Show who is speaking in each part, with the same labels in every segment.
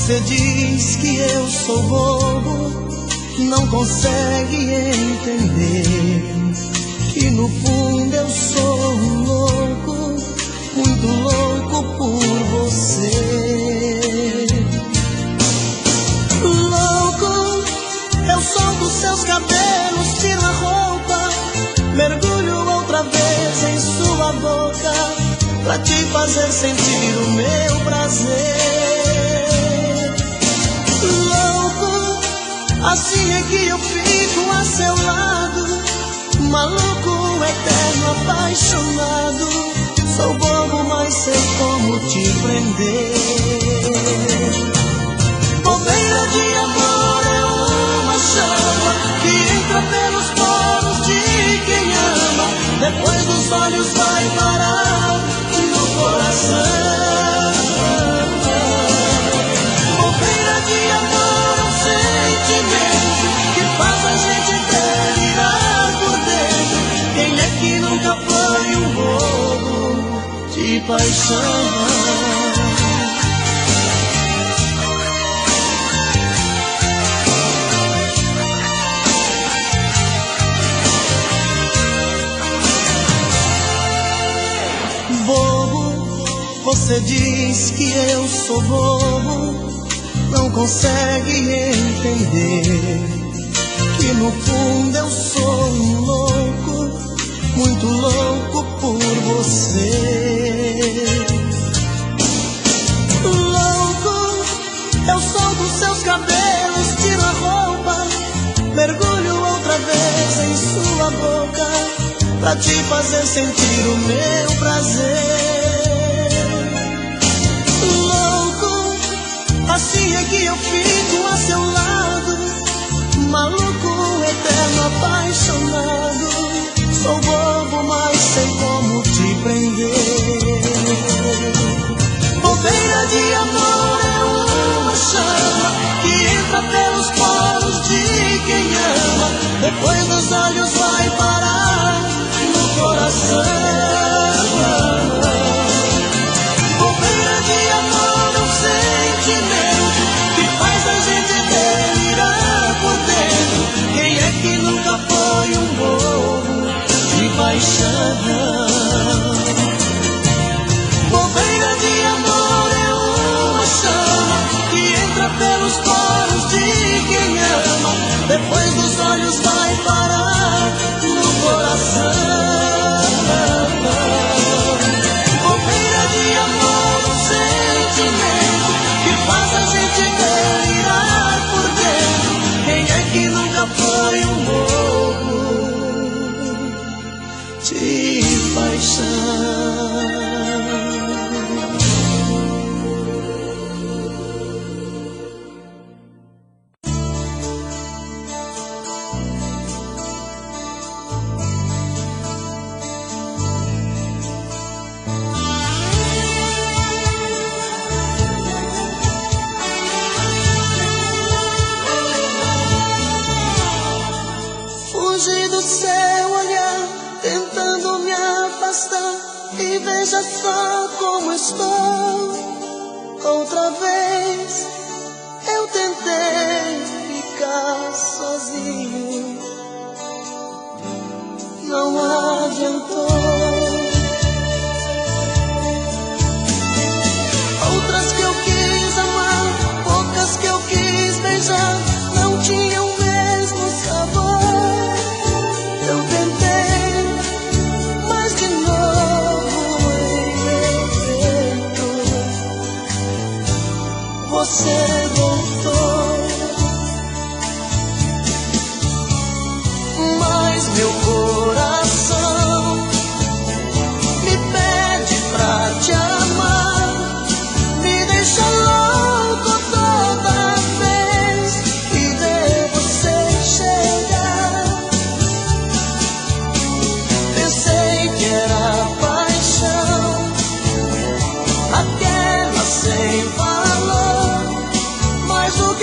Speaker 1: Você diz que eu sou bobo, não consegue entender que no fundo eu sou um louco, muito louco por você. Louco, eu solto seus cabelos, tiro a roupa, mergulho outra vez em sua boca, pra te fazer sentir o meu prazer. Louco, assim é que eu fico a seu lado, maluco, eterno, apaixonado. Sou bobo, mas sei como te prender. Bobeira de amor é uma chama que entra pelos poros de quem ama, depois dos olhos vai parar no coração. Bobeira de amor é um sentimento que faz a gente delirar por dentro. Quem é que nunca foi um bobo de paixão? Você diz que eu sou bobo, não consegue entender que no fundo eu sou um louco, muito louco por você. Louco, eu solto seus cabelos, tiro a roupa, mergulho outra vez em sua boca, pra te fazer sentir o meu prazer. Assim é que eu fico a seu lado, maluco, eterno, apaixonado. Sou bobo, mas sei como te prender. Bobeira de amor é uma chama que entra pelos poros de quem ama, depois dos olhos vai parar no coração. Bobeira de amor é um sentimento que faz a gente delirar por dentro. Quem é que nunca foi um bobo de paixão? Bobeira de amor é uma chama que entra pelos poros de quem ama, depois dos olhos vai parar no coração. Bobeira de amor, um sentimento que faz a gente delirar por dentro. Quem é que nunca foi um bobo de paixão? Fugi do seu olhar, tentando me afastar, e veja só como estou. Outra vez eu tentei ficar sozinho, não adiantou. Outras que eu quis amar, poucas que eu quis beijar, não tinham o mesmo sabor. Eu tentei, mas de novo em meu peito você voltou. Mas meu coração me pede pra te amar, me deixa louco toda vez que vê você chegar. Pensei que era paixão, aquela sem valor, mas o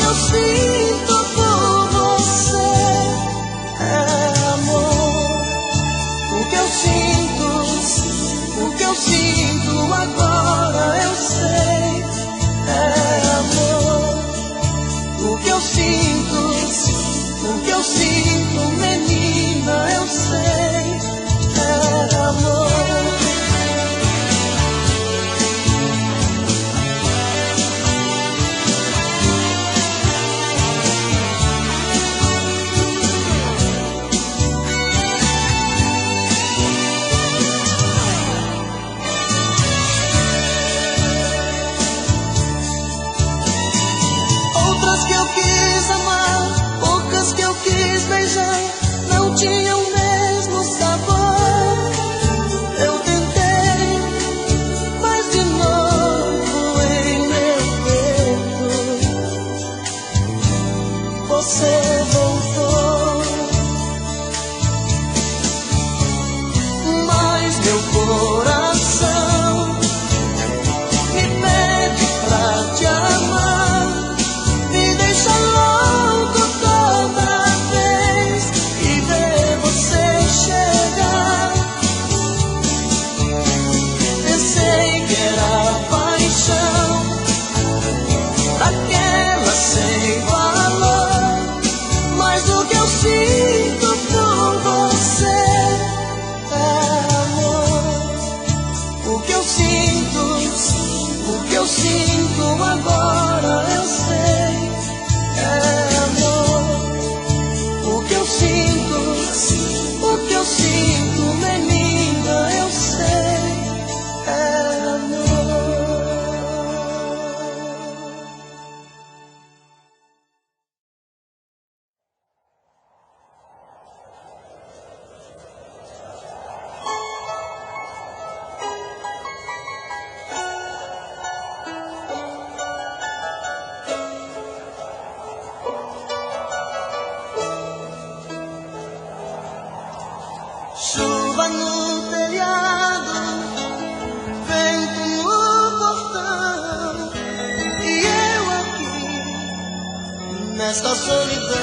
Speaker 1: nesta solidão.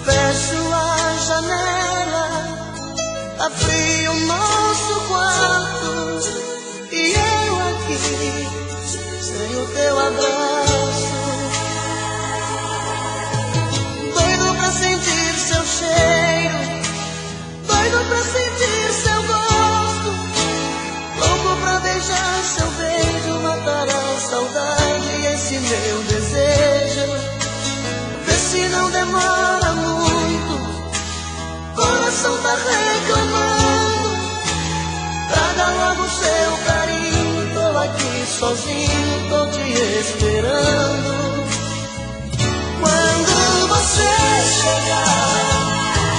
Speaker 1: Fecho a janela, tá frio o nosso quarto, e eu aqui sem o teu abraço. Doido pra sentir seu cheiro, doido pra sentir seu gosto, louco pra beijar seu beijo, matar a saudade, esse meu desejo. Vê se não demora muito, coração tá reclamando. Traga logo seu carinho, tô aqui sozinho, tô te esperando. Quando você chegar,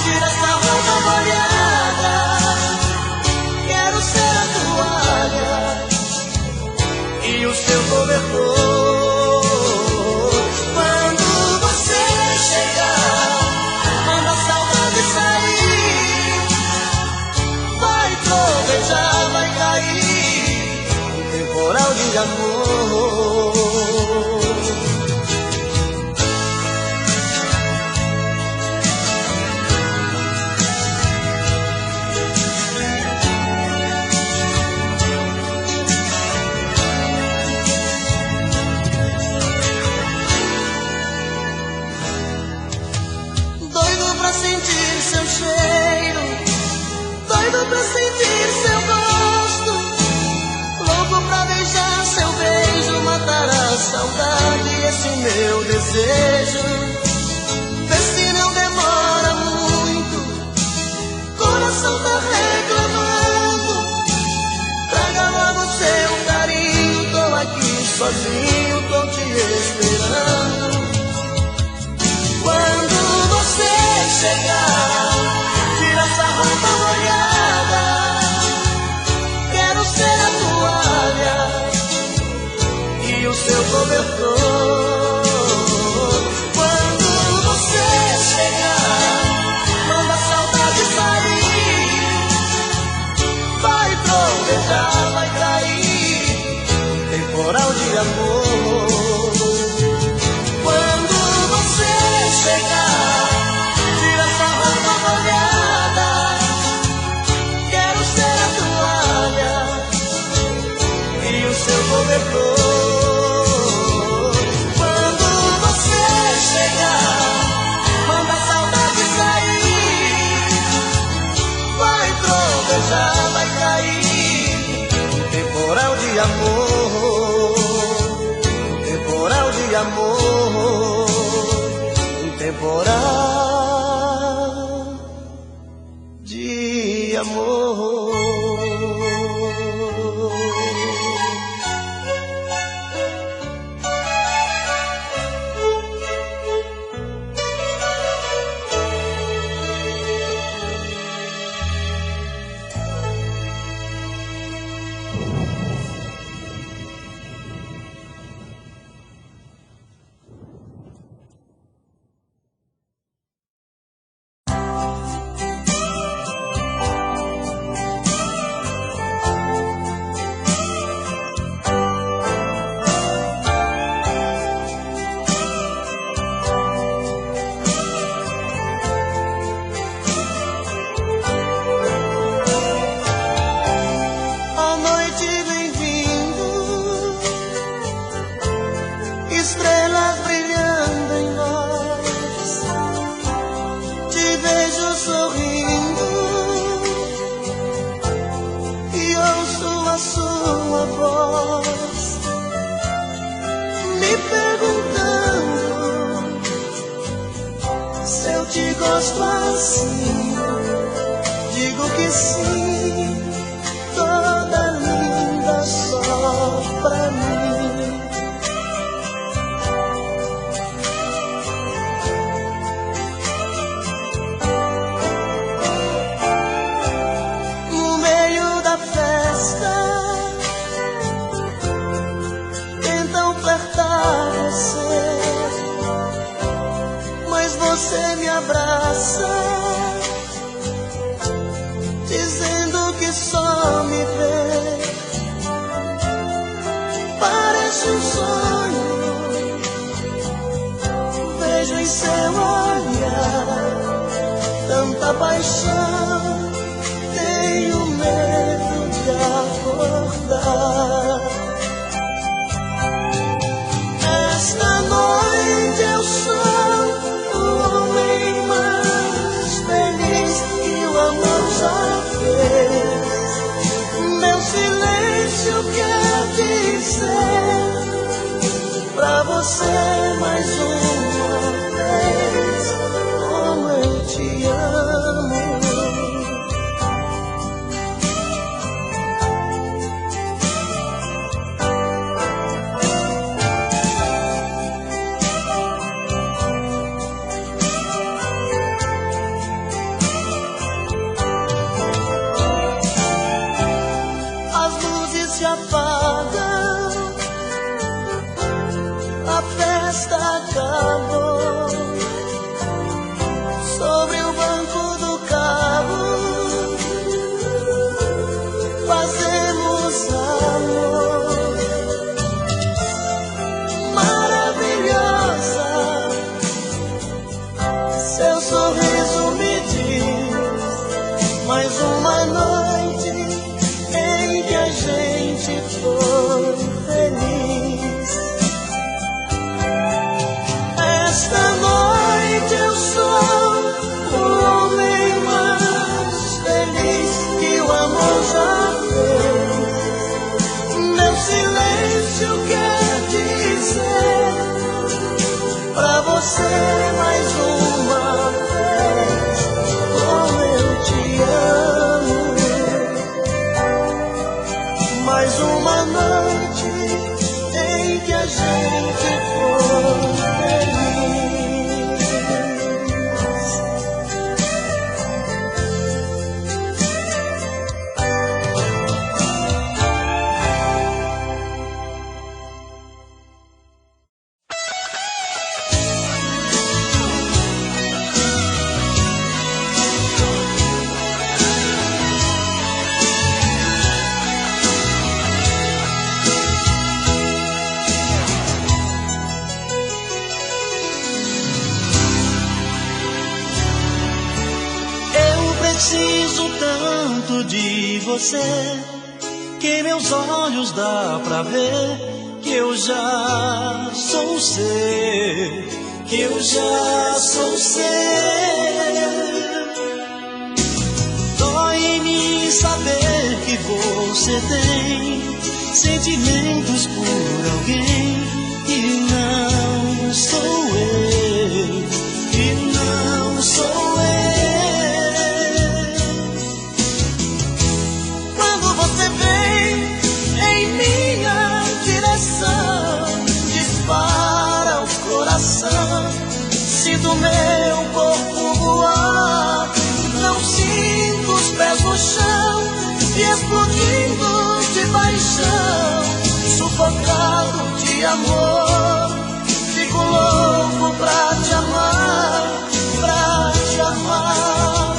Speaker 1: tira essa roupa molhada, quero ser a toalha e o seu cobertor. Quando você chegar, manda a saudade sair, vai trovejar, vai cair um temporal de amor. Sentir seu cheiro, doido pra sentir seu gosto, louco pra beijar seu beijo, matar a saudade, esse meu desejo. Vê se não demora muito, coração tá reclamando. Traga logo seu carinho, tô aqui sozinho, tô te esperando. Quando você chegar, tira essa roupa molhada, quero ser a toalha e o seu cobertor. Quando você chegar, manda a saudade sair, vai trovejar, vai cair temporal de amor. Quando você chegar, tira essa roupa molhada, quero ser a toalha e o seu cobertor. Quando você chegar, manda a saudade sair, vai trovejar, vai cair temporal de amor, temporal de amor, temporal de amor. Gosto assim, digo que sim, toda linda só pra mim. No meio da festa, tentam flertar você, mas você me abraça, dizendo que só me vê. Parece um sonho seu olhar, tanta paixão, tenho medo de acordar. Esta noite eu sou o homem mais feliz que o amor já fez. Meu silêncio quer dizer pra você mais uma vez como eu te amo. As luzes se apagam, a festa acabou. Sobre o banco do carro fazemos amor. Maravilhosa, seu sorriso me diz mais uma noite em que a gente foi feliz. Esta noite eu sou o homem mais feliz que o amor já fez. Meu silêncio quer dizer pra você mais uma vez como eu te amo. Mais uma noite em que a gente foi feliz. Preciso tanto de você que meus olhos dá pra ver que eu já sou seu, que eu já sou seu. Dói em mim saber que você tem sentimentos por alguém que não sou eu, que não sou eu. Dispara o coração, sinto meu corpo voar, não sinto os pés no chão, e explodindo de paixão, sufocado de amor, fico louco pra te amar, pra te amar.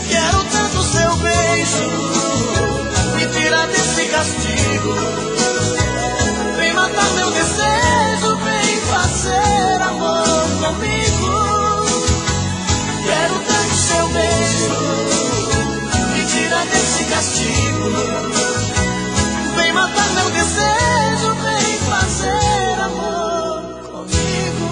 Speaker 1: Quero tanto seu beijo, me tira desse castigo. Vem matar meu desejo, vem fazer amor comigo. Quero tanto seu beijo, me tira desse castigo. Vem matar meu desejo, vem fazer amor comigo.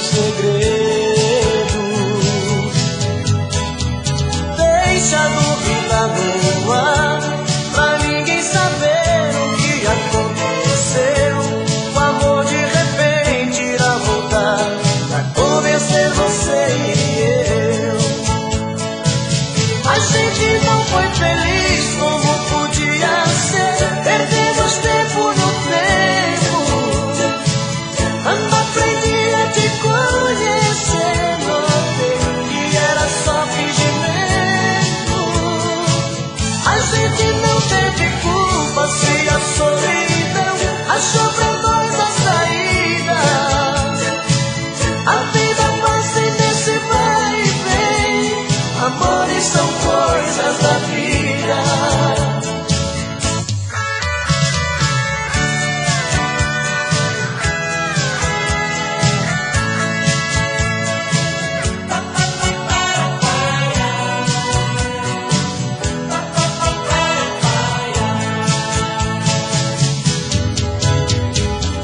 Speaker 1: segredo. Deixa a dúvida no ar, pra ninguém saber o que aconteceu. O amor de repente irá voltar pra convencer você e eu. A gente não foi feliz como podia ser. Perdemos tempo no tempo. Quando aprendi a te conhecer, notei que era só fingimento. A gente não teve culpa se a solidão achou pra nós a saída. A vida passa e nesse vai e vem. Amores são coisas da vida.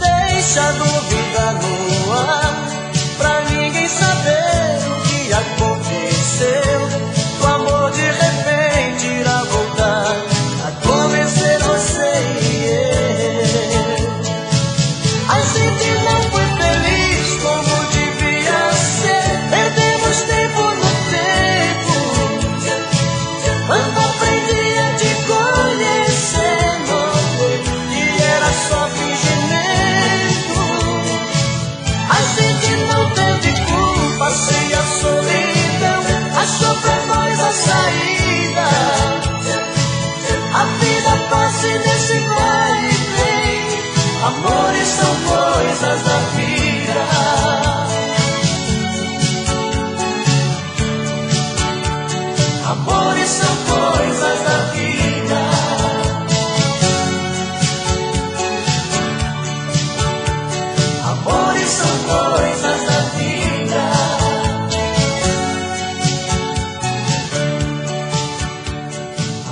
Speaker 1: Deixa a dúvida no ar, pra ninguém saber o que aconteceu. O amor de repente irá voltar a convencer você e eu. A gente não foi feliz como devia ser. Perdemos tempo no tempo. Quando aprendi a te conhecer, notei que era só fingimento. A gente não teve culpa se a solidão achou pra nós a saída. A vida passa e nesse vai e vem. Amores são coisas da vida. Amores são coisas da vida. Amores são coisas da vida.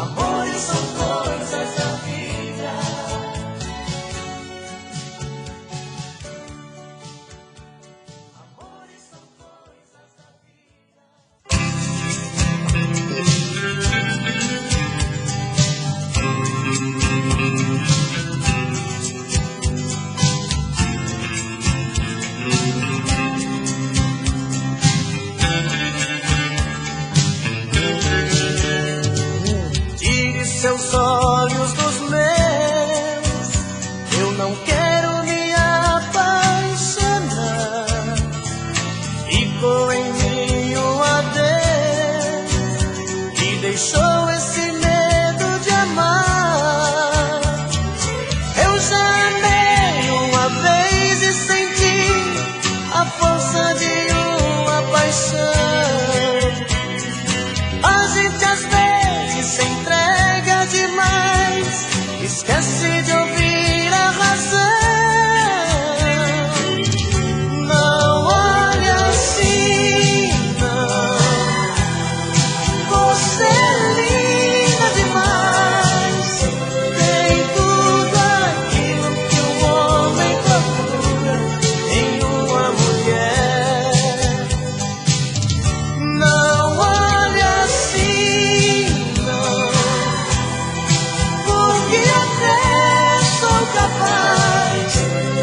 Speaker 1: Amores são coisas da vida. Amores são coisas da Tire seus olhos dos meus, eu não quero me apaixonar. Ficou em mim um adeus e deixou esse medo de amar. Eu já amei uma vez e senti a força de uma paixão. A gente às vezes se entrega demais, esquece de ouvir a razão. Não olhe assim, não. Você é linda demais. Tem tudo aquilo que um homem procura em uma mulher. Não olhe assim, não. Porque até sou capaz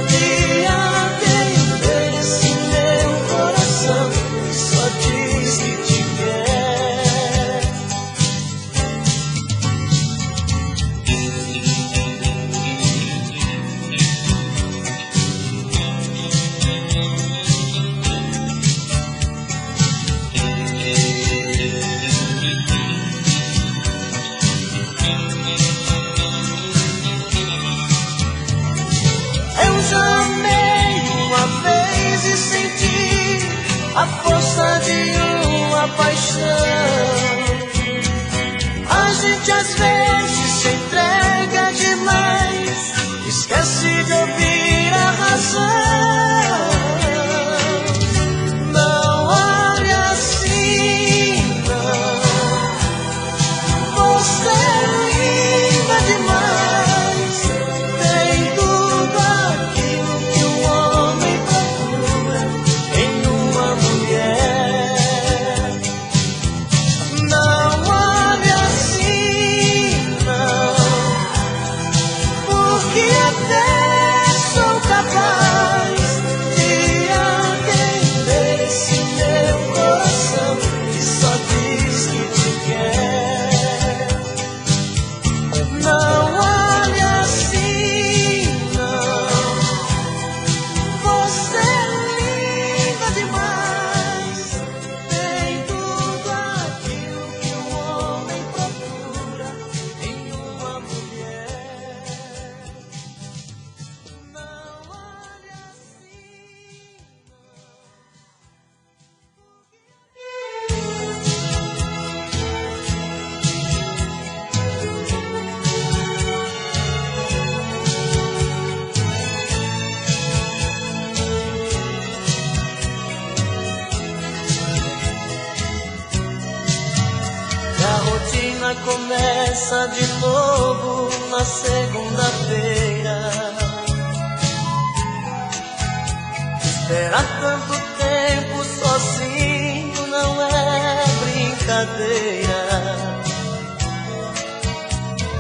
Speaker 1: de atender esse meu coração que só diz que te quer. Eu já amei uma vez e senti a força de uma paixão. A gente às vezes se entrega demais, esquece de ouvir a razão. Não olhe assim, não. Você é linda demais. Tem tudo aquilo que um homem procura em que até sou capaz de atender esse meu coração que só diz que te quer. Não olhe assim, não. Você é linda demais. Tem tudo aquilo que um homem procura em uma mulher. Não olhe assim, e a rotina começa de novo na segunda-feira. Esperar tanto tempo sozinho não é brincadeira.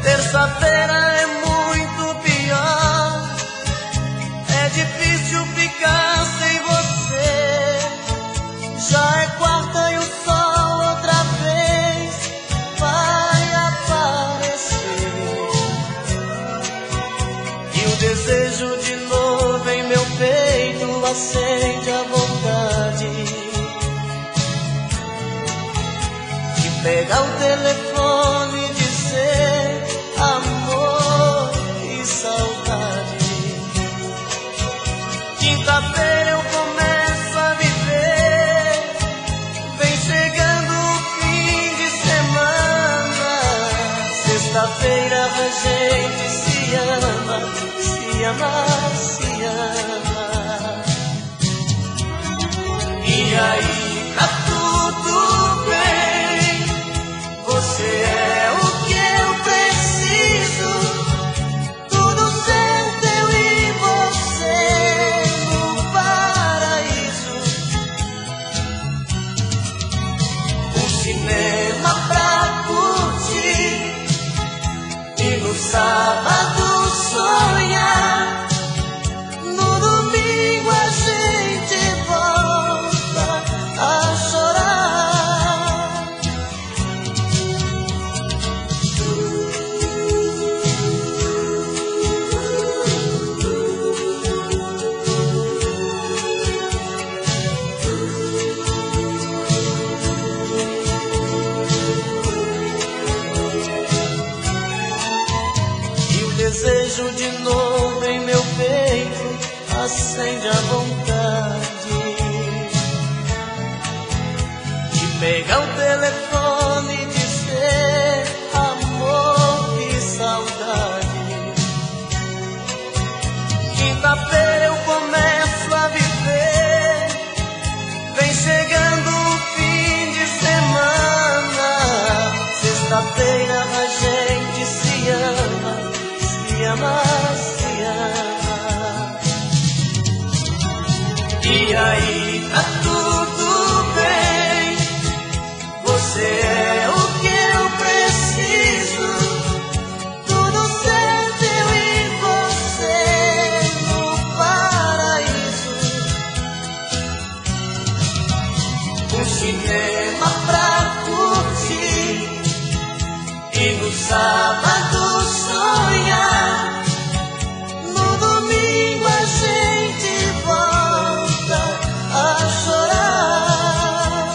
Speaker 1: Terça-feira é muito pior. É difícil ficar sem você. Já é quarta e o sol outra vez vai aparecer. E o desejo de novo em meu peito acende a vontade de pegar o telefone e dizer amor e saudade. Quinta-feira eu começo a viver, vem chegando o fim de semana. Sexta-feira a gente se ama, se ama, se ama. E aí tá tudo bem, você é o que eu preciso. Tudo certo, eu e você no paraíso. Um cinema pra curtir e no sábado sonhar. No domingo a gente volta a chorar. E o desejo de novo em meu peito acende a vontade de pegar o telefone e dizer amor e saudade. Quinta-feira eu começo a viver, vem chegando o fim de semana. Sexta-feira a gente se ama, se ama, se ama. E aí tá tudo bem, você é o que eu preciso. Tudo certo, eu e você no paraíso. Um cinema pra curtir e no sábado sonhar. No domingo a gente volta a chorar.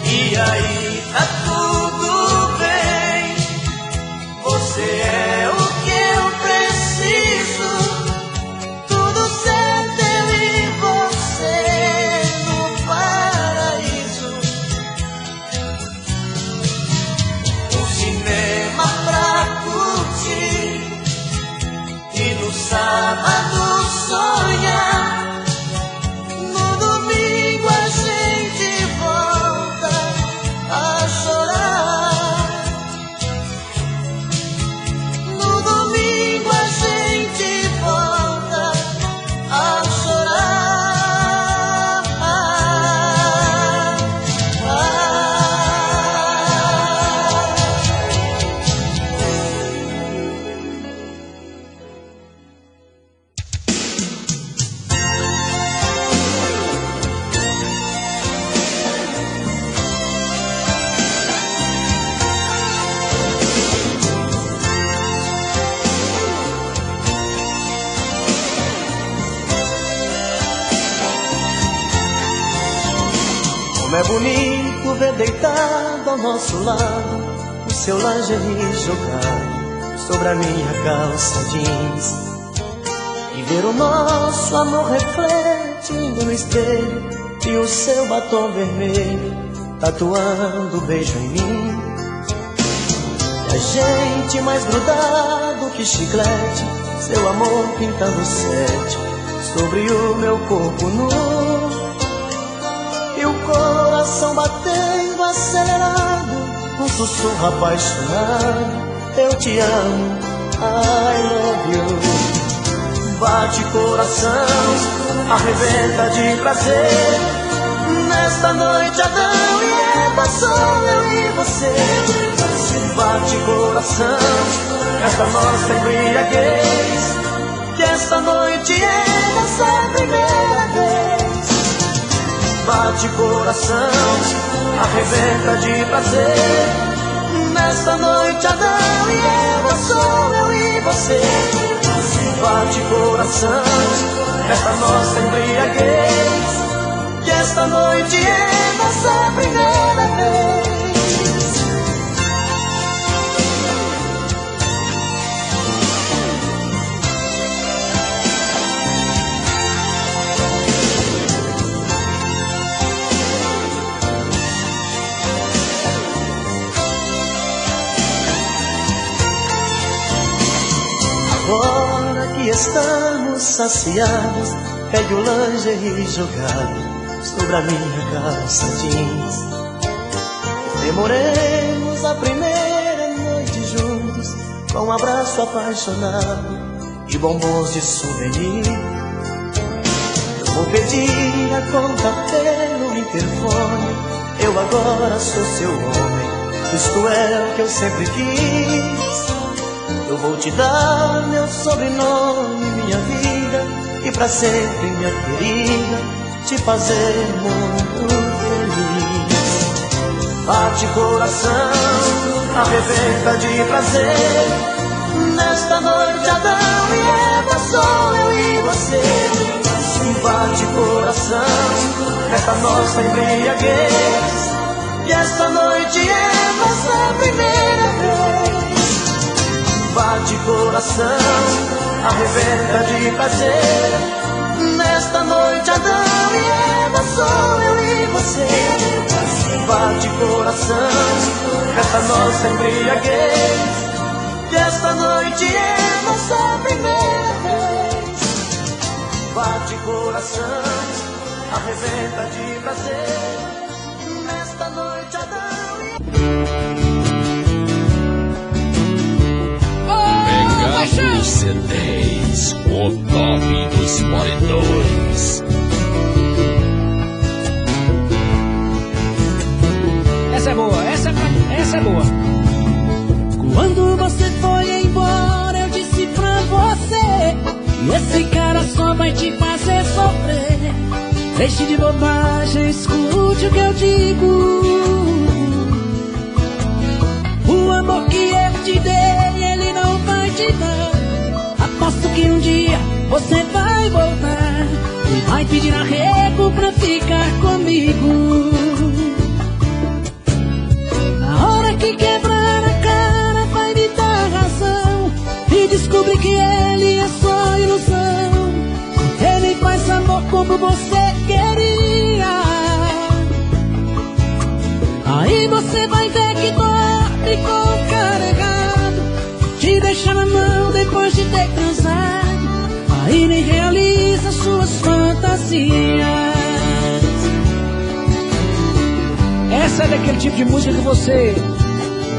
Speaker 1: E aí tá tudo bem, você é o que eu preciso. Tudo certo, eu e você no paraíso. Um cinema pra curtir e no sábado sonhar. No domingo a gente volta a chorar. bonito ver deitado ao nosso lado o seu lingerie jogado sobre a minha calça jeans, e ver o nosso amor refletindo no espelho e o seu batom vermelho tatuando um beijo em mim. E a gente mais grudado que chiclete, seu amor pintando sete sobre o meu corpo nu, e o coração batendo acelerado, um sussurro apaixonado: eu te amo, I love you. Bate coração, arrebenta de prazer, nesta noite Adão e Eva, sou eu e você. Bate coração, esta nossa embriaguez, que esta noite é nossa primeira vez. Bate coração, arrebenta de prazer, nesta noite Adão e Eva, sou eu e você. Bate coração, esta nossa embriaguez, que esta noite é nossa primeira vez. Agora que estamos saciados, pegue o lingerie jogado sobre a minha calça jeans. Demoremos a primeira noite juntos, com um abraço apaixonado e bombons de souvenir. Eu vou pedir a conta pelo interfone, eu agora sou seu homem, isto é o que eu sempre quis. Eu vou te dar meu sobrenome, minha vida, e pra sempre, minha querida, te fazer muito feliz. Bate coração, arrebenta de prazer, nesta noite Adão e Eva, sou eu e você. Bate coração, nesta nossa embriaguez, que esta noite é nossa primeira vez. Bate coração, arrebenta de prazer, nesta noite Adão e Eva, sou eu e você. Bate coração, esta nossa embriaguez, que esta noite é nossa primeira vez. Bate coração, arrebenta de prazer, nesta noite Adão e
Speaker 2: Os CDs, o top dos monitores.
Speaker 3: Essa é boa, essa é boa.
Speaker 4: Quando você foi embora, eu disse pra você: esse cara só vai te fazer sofrer. Deixe de bobagem, escute o que eu digo. O amor que eu te dei, ele não vai te dar. Aposto que um dia você vai voltar e vai pedir arrego pra ficar comigo. Na hora que quebrar a cara, vai me dar razão e descobrir que ele é só ilusão. Ele faz amor como você queria. Aí você vai ver que dorme com o carregado, te deixa na mão depois de ter transado. Aí nem realiza suas fantasias.
Speaker 3: Essa é daquele tipo de música que você,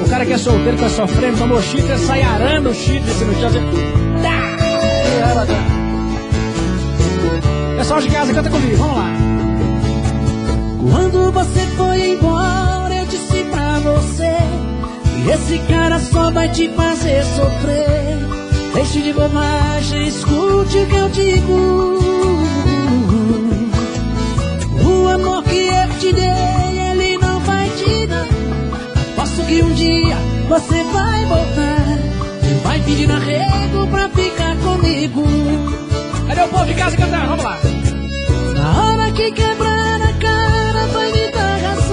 Speaker 3: o cara que é solteiro, tá sofrendo, tomou chifre, sai arando o chifre assim no chão. Pessoal de casa, canta comigo, vamos lá.
Speaker 4: Quando você foi embora, eu disse pra você: esse cara só vai te fazer sofrer. Deixe de bobagem, escute o que eu digo. O amor que eu te dei, ele não vai te dar. Aposto que um dia você vai voltar e vai pedir arrego pra ficar comigo.
Speaker 3: Cadê o povo de casa cantando? Vamos lá.
Speaker 4: Na hora que quebrar a cara, vai me dar razão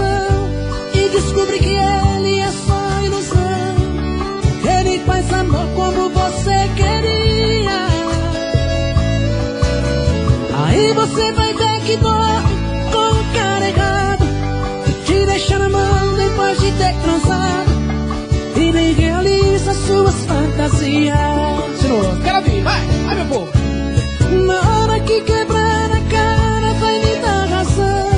Speaker 4: que dorme com o cara errado e te deixa na mão depois de ter transado e nem realiza suas fantasias.
Speaker 3: Quero ouvir, vai meu povo.
Speaker 4: Na hora que quebrar a cara vai me dar razão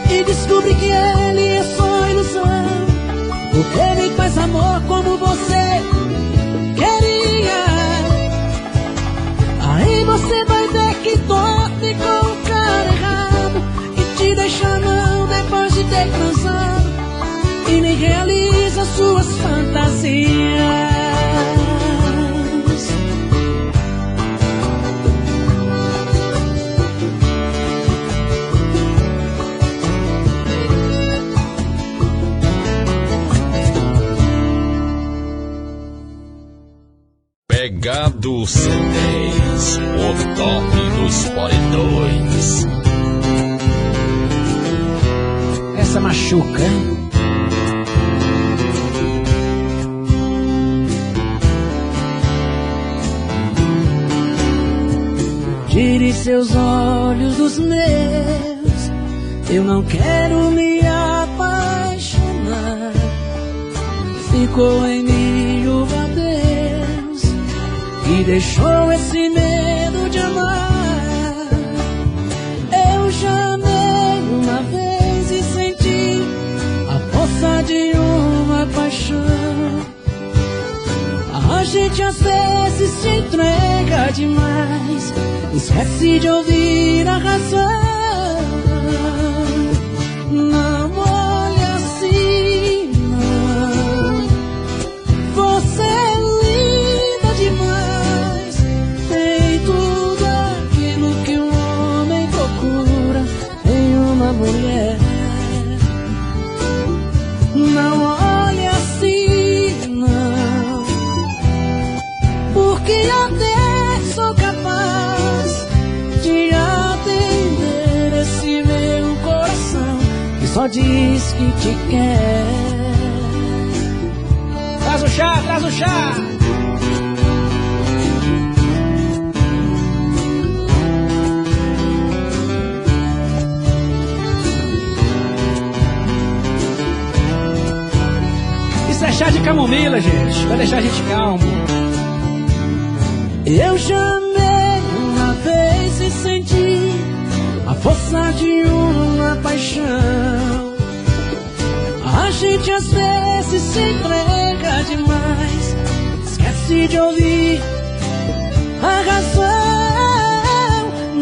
Speaker 4: e descobre que ele é só ilusão, porque ele faz amor como você queria. Aí você vai ver que dorme com o cara errado e te deixa na mão depois de ter transado e nem realiza suas fantasias.
Speaker 2: Pegado C10, o top dos paredões.
Speaker 3: Essa machuca.
Speaker 4: Tire seus olhos dos meus, eu não quero me apaixonar. Ficou em mim o adeus e deixou esse medo de amar. Eu já amei uma vez e senti a força de uma paixão. A gente às vezes se entrega demais, esquece de ouvir a razão. Não olhe assim, não. Você é linda demais, tem tudo aquilo que um homem procura em uma mulher. Não olhe assim, não, porque até sou capaz de atender esse meu coração que só diz que te quer.
Speaker 3: Traz o chá, traz o chá. Isso é chá de camomila, gente. Vai deixar a gente calmo.
Speaker 4: Eu já amei uma vez e senti a força de uma paixão. A gente às vezes se entrega demais, esquece de ouvir a razão.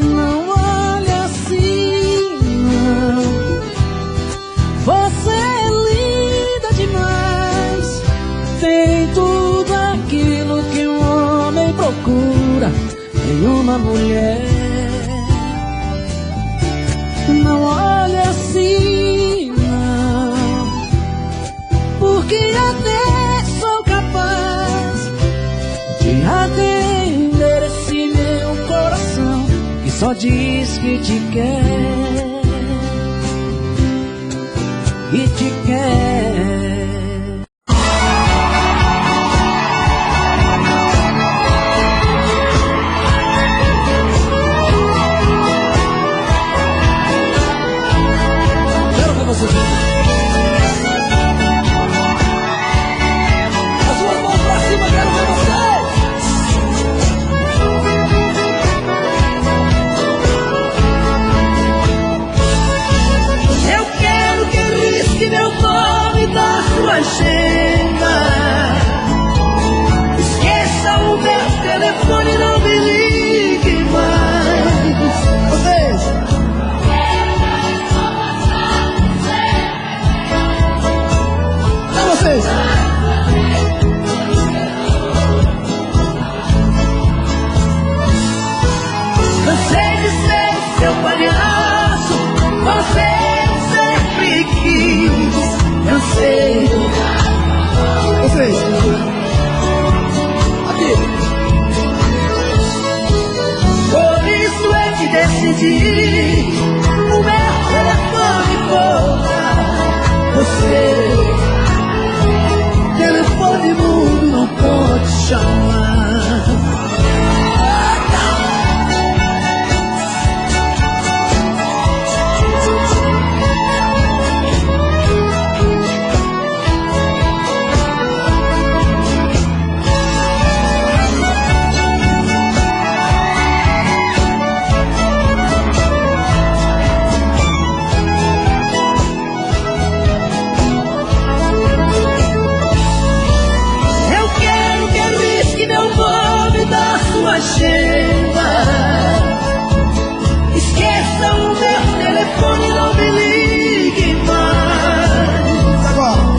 Speaker 4: Não olhe assim, não. Você é linda demais, tem tudo aquilo que um homem procura em uma mulher. Não olhe assim, não, porque até sou capaz de atender esse meu coração que só diz que te quer e te quer.
Speaker 3: As suas mãos pra cima, quero ver vocês.
Speaker 1: Eu quero que risque meu nome da sua agenda. Esqueça o meu telefone, não me ligue mais. Vocês. Vocês. Cansei de ser seu palhaço, você sempre quis. Cansei. Vocês. Aqui. Por isso é que decidi o meu telefone cobrar você. Telefone mudo não pode chamar.
Speaker 4: sua agenda. Esqueça o meu telefone, não me ligue mais.
Speaker 3: Agora.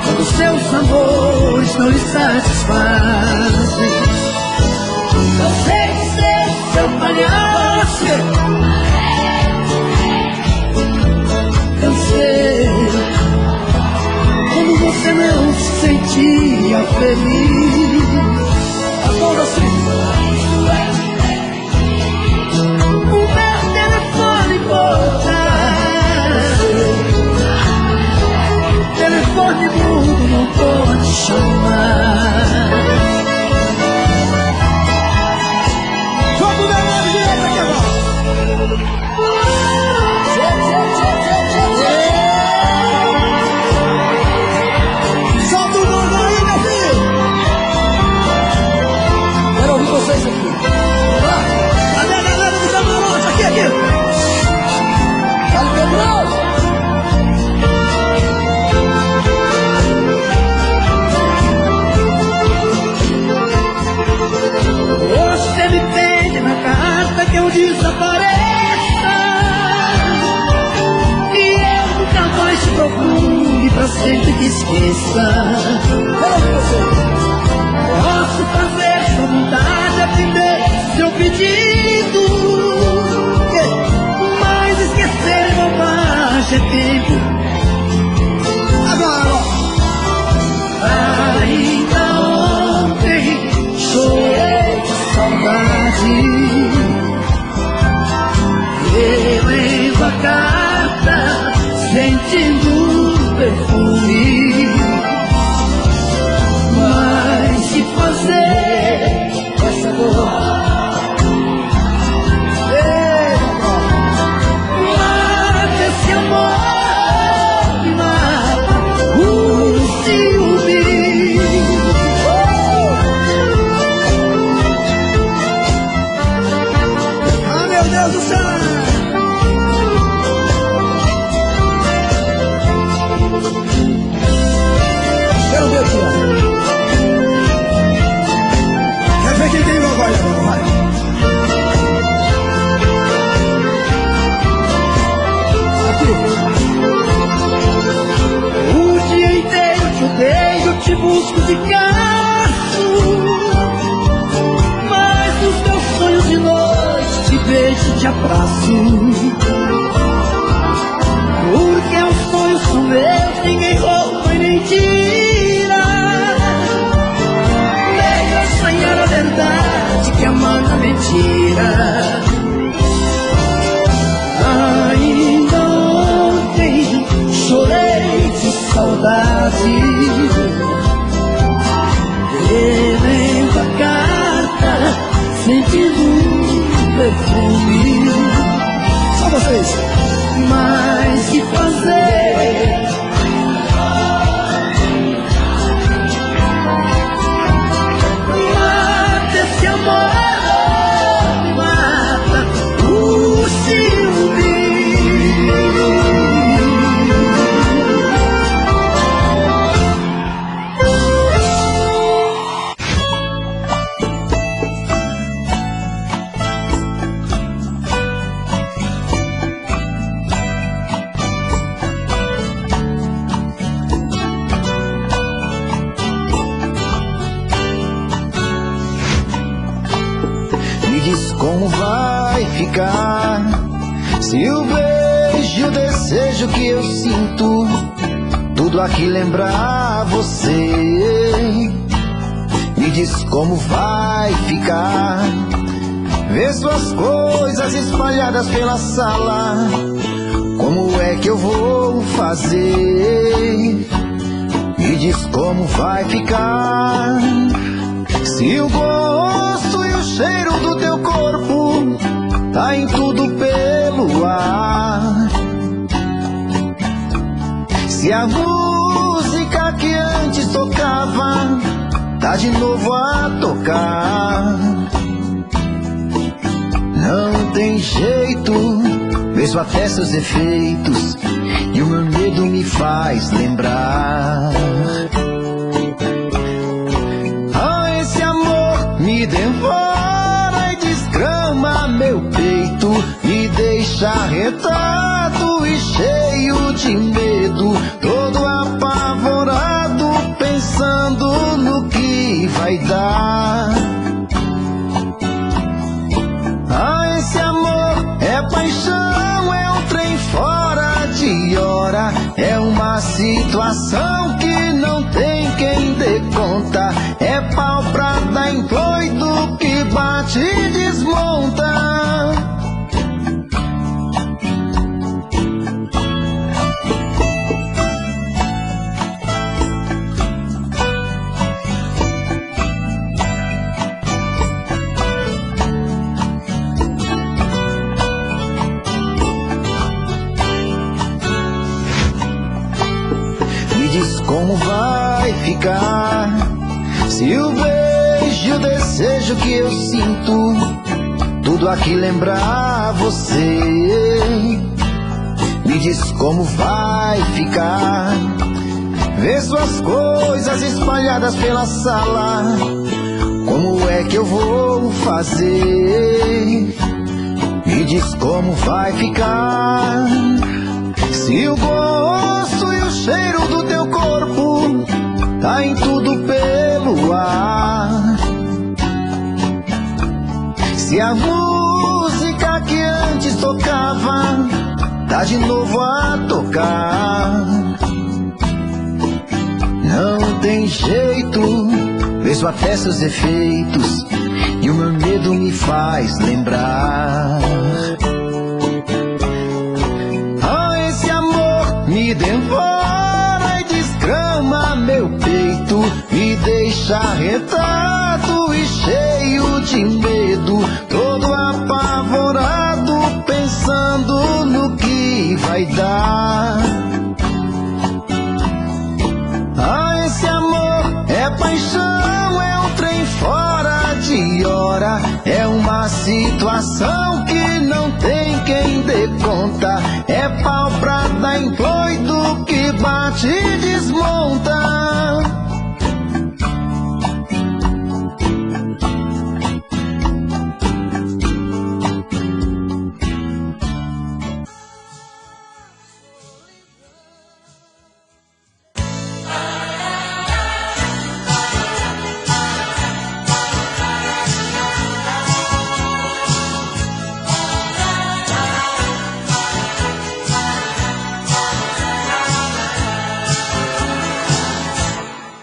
Speaker 4: Quando seus amores não lhe satisfazem, não sei ser seu palhaço. Cansei quando você não se sentia feliz.
Speaker 3: Agora sim.
Speaker 4: O meu telefone importa, telefone mudo não pode chamar.
Speaker 3: Jogo da mão direita aqui agora. Solta o mundo aí, meu filho. Quero ouvir vocês aqui.
Speaker 4: Cadê a galera do Camarote? Aqui, aqui.
Speaker 3: Vale Pedrão.
Speaker 4: Você me pede na carta que eu desapareça, e eu nunca mais te procure pra sempre te esqueça. Posso fazer sua vontade, atender seu pedido, mas esquecer bobagem é tempo.
Speaker 3: Agora.
Speaker 4: Ainda ontem chorei de saudade, relendo a carta, sentindo o perfume. Mas se fazer essa dor, mata esse amor, me mata o ciúme.
Speaker 3: Ah, meu Deus do céu. Quero ver aqui, ó. Quero ver quem tem vergonha agora, vai. Aqui.
Speaker 4: O dia inteiro te odeio, te busco de caço, mas nos meus sonhos de noite te beijo e te abraço. Porque os sonhos são meus, ninguém rouba e nem tira. Melhor sonhar a verdade que amar a mentira. Ainda ontem chorei de saudade, relendo a carta, sentindo o perfume.
Speaker 3: Só vocês.
Speaker 4: Mas que fazer? Mata esse amor, mata o ciúme.
Speaker 5: Como vai ficar se o beijo, o desejo que eu sinto, tudo aqui lembrar você? Me diz como vai ficar ver suas coisas espalhadas pela sala. Como é que eu vou fazer? Me diz como vai ficar se o gosto e o cheiro do teu corpo tá em tudo pelo ar. Se a música que antes tocava tá de novo a tocar. Não tem jeito, vejo até seus efeitos, e o meu medo me faz faz lembrar. Ah, esse amor me devora e desgrama meu peito, me deixa arretado e cheio de medo, todo apavorado, pensando no que vai dar. Ah, esse amor é paixão, é um trem fora de hora, é uma situação que não tem quem dê conta, é pau pra dar em doido que bate e desmonta. Como vai ficar se o beijo, o desejo que eu sinto, tudo aqui lembrar você? Me diz como vai ficar ver suas coisas espalhadas pela sala. Como é que eu vou fazer? Me diz como vai ficar se o gosto e o cheiro do teu corpo tá em tudo pelo ar. Se a música que antes tocava tá de novo a tocar, não tem jeito, vejo até seus efeitos e o meu medo me faz lembrar. Me devora e desgrama meu peito, me deixa arretado e cheio de medo, todo apavorado, pensando no que vai dar. Ah, esse amor é paixão, é um trem fora de hora, é uma situação que não tem quem dê conta, é pau pra dar em doido que bate e desmonta.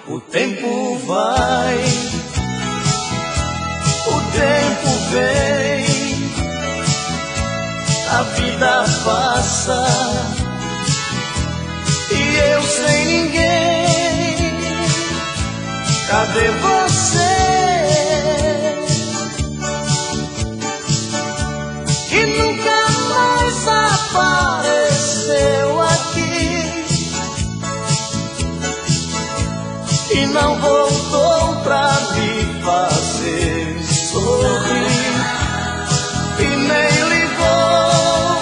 Speaker 1: O tempo vai, o tempo vem, a vida passa e eu sem ninguém. Cadê você? Que nunca mais apareceu aqui e não voltou pra me fazer sorrir e nem ligou.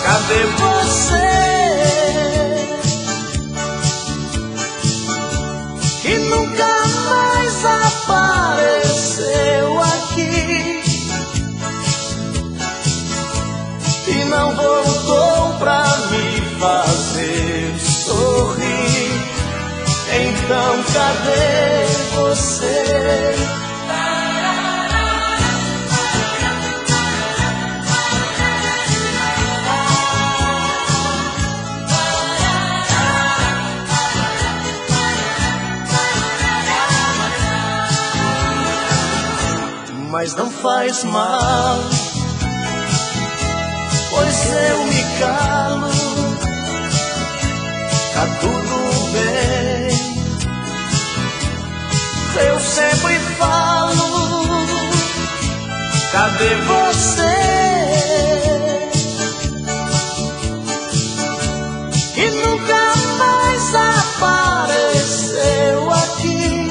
Speaker 1: Cadê você? Que nunca mais apareceu aqui e não voltou pra me fazer sorrir. Então cadê você? Mas não faz mal, pois eu me calo, tá tudo bem. Eu sempre falo, cadê você? Que nunca mais apareceu aqui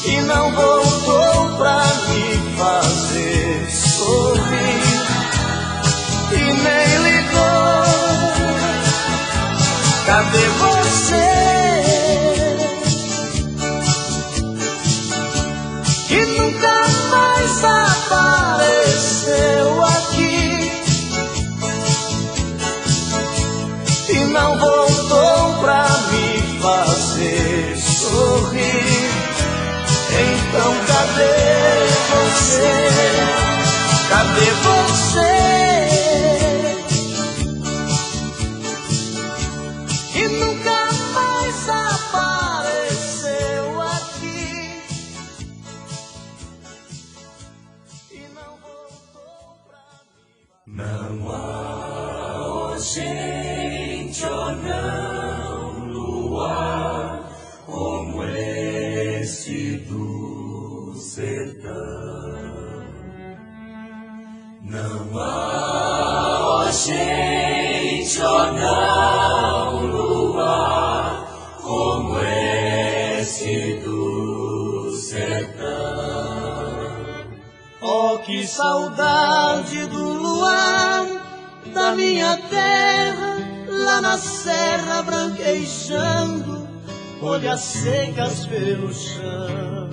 Speaker 1: e não voltou pra me fazer sorrir e nem ligou. Não há, oh gente, oh não, luar como este do sertão. Não há, oh gente, oh não, luar como este do sertão. Oh, que saudade do luar da minha terra, lá na serra branquejando, folhas secas pelo chão.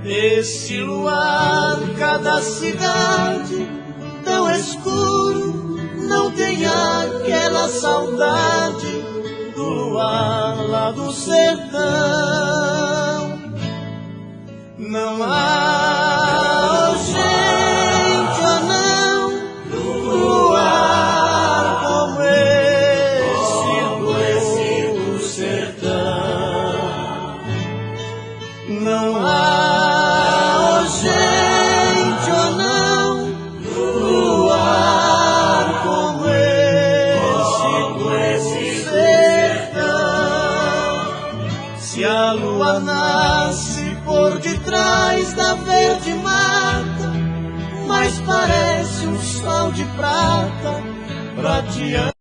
Speaker 1: Esse luar, cada cidade tão escuro, não tem aquela saudade do luar lá do sertão. Não há, oh gente, oh não, luar como esse do sertão. Não há, oh gente, oh não, luar como esse do sertão. Se a lua nasce por detrás da verde mata, mas parece um sol de prata prateando.